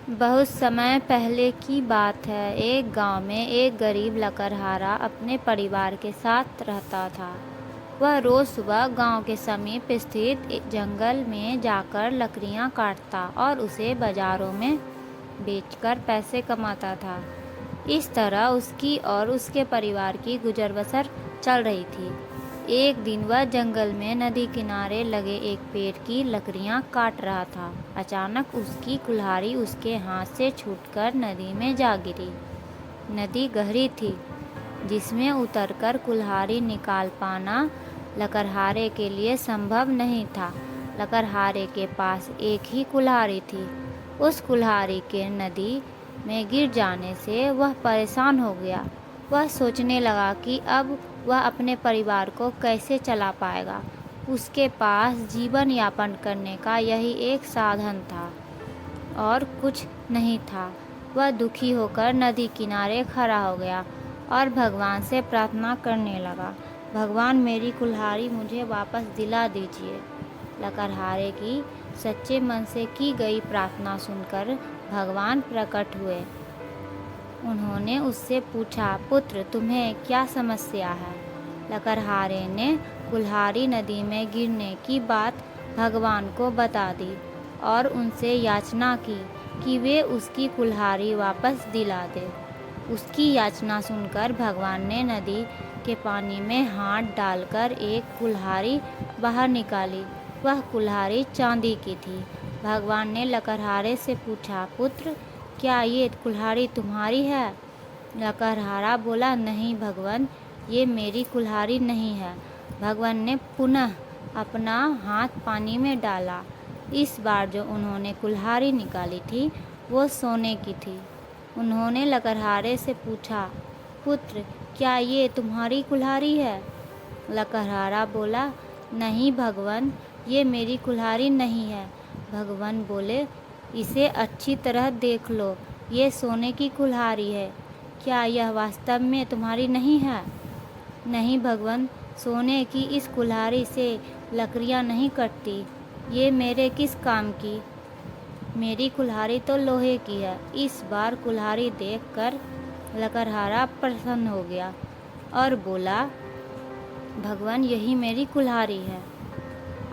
बहुत समय पहले की बात है। एक गांव में एक गरीब लकड़हारा अपने परिवार के साथ रहता था। वह रोज सुबह गांव के समीप स्थित एक जंगल में जाकर लकड़ियां काटता और उसे बाजारों में बेचकर पैसे कमाता था। इस तरह उसकी और उसके परिवार की गुजर बसर चल रही थी। एक दिन वह जंगल में नदी किनारे लगे एक पेड़ की लकड़ियां काट रहा था। अचानक उसकी कुल्हाड़ी उसके हाथ से छूटकर नदी में जा गिरी। नदी गहरी थी, जिसमें उतरकर कुल्हाड़ी निकाल पाना लकड़हारे के लिए संभव नहीं था। लकड़हारे के पास एक ही कुल्हाड़ी थी। उस कुल्हाड़ी के नदी में गिर जाने से वह परेशान हो गया। वह सोचने लगा कि अब वह अपने परिवार को कैसे चला पाएगा। उसके पास जीवन यापन करने का यही एक साधन था और कुछ नहीं था। वह दुखी होकर नदी किनारे खड़ा हो गया और भगवान से प्रार्थना करने लगा, भगवान मेरी कुल्हाड़ी मुझे वापस दिला दीजिए। लकड़हारे की सच्चे मन से की गई प्रार्थना सुनकर भगवान प्रकट हुए। उन्होंने उससे पूछा, पुत्र तुम्हें क्या समस्या है? लकड़हारे ने कुल्हाड़ी नदी में गिरने की बात भगवान को बता दी और उनसे याचना की कि वे उसकी कुल्हाड़ी वापस दिला दे। उसकी याचना सुनकर भगवान ने नदी के पानी में हाथ डालकर एक कुल्हाड़ी बाहर निकाली। वह कुल्हाड़ी चांदी की थी। भगवान ने लकड़हारे से पूछा, पुत्र क्या ये कुल्हाड़ी तुम्हारी है? लकड़हारा बोला, नहीं भगवान, ये मेरी कुल्हाड़ी नहीं है। भगवान ने पुनः अपना हाथ पानी में डाला। इस बार जो उन्होंने कुल्हाड़ी निकाली थी वो सोने की थी। उन्होंने लकड़हारे से पूछा, पुत्र क्या ये तुम्हारी कुल्हाड़ी है? लकड़हारा बोला, नहीं भगवान, ये मेरी कुल्हाड़ी नहीं है। भगवान बोले, इसे अच्छी तरह देख लो, ये सोने की कुल्हाड़ी है। क्या यह वास्तव में तुम्हारी नहीं है? नहीं भगवान, सोने की इस कुल्हाड़ी से लकड़ियाँ नहीं कटती। ये मेरे किस काम की? मेरी कुल्हाड़ी तो लोहे की है। इस बार कुल्हाड़ी देखकर लकड़हारा प्रसन्न हो गया और बोला, भगवान यही मेरी कुल्हाड़ी है।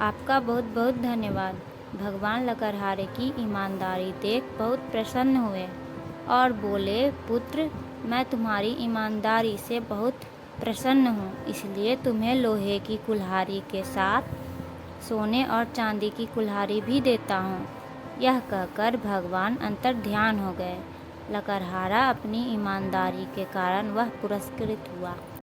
आपका बहुत बहुत धन्यवाद। भगवान लकड़हारे की ईमानदारी देख बहुत प्रसन्न हुए और बोले, पुत्र मैं तुम्हारी ईमानदारी से बहुत प्रसन्न हूँ, इसलिए तुम्हें लोहे की कुल्हाड़ी के साथ सोने और चांदी की कुल्हाड़ी भी देता हूँ। यह कहकर भगवान अंतर्ध्यान हो गए। लकड़हारा अपनी ईमानदारी के कारण वह पुरस्कृत हुआ।